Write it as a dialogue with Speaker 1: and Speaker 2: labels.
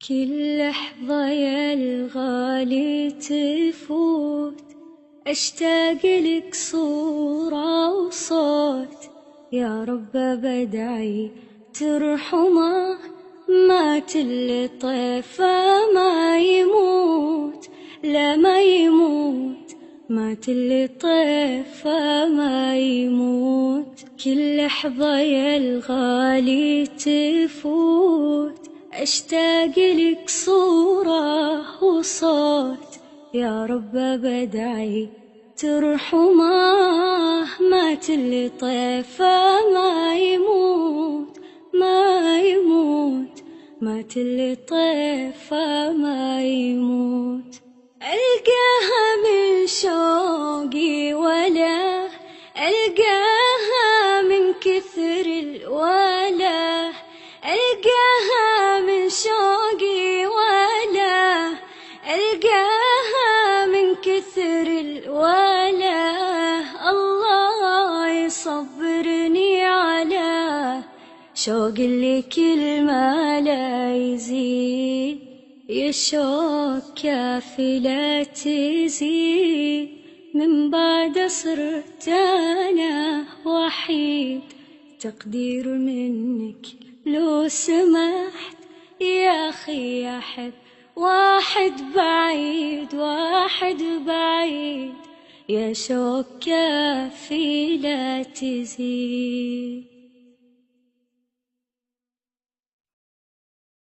Speaker 1: كل لحظة يا الغالي تفوت أشتاق لك صورة وصوت، يا رب بدعي ترحمه مات اللي طيفه ما يموت، لا ما يموت، مات اللي طيفه ما يموت. كل لحظة يا الغالي تفوت أشتاق لك صورة وصوت، يا رب بدعي ترحمه مات اللي طيفه ما يموت، ما يموت، مات اللي طيفه ما يموت. ألقاها من شوقي ولا ألقاها من كثر الولا، ألقاها من شوقي ولا ألقاها من كثر الولا. الله يصبرني على شوق اللي كل ما لا يزيد، يا شوق كافي لا تزيد، من بعد صرت أنا وحيد، تقدير منك لو سمحت يا أخي أحب واحد بعيد، واحد بعيد، يا شوق كافي لا تزيد.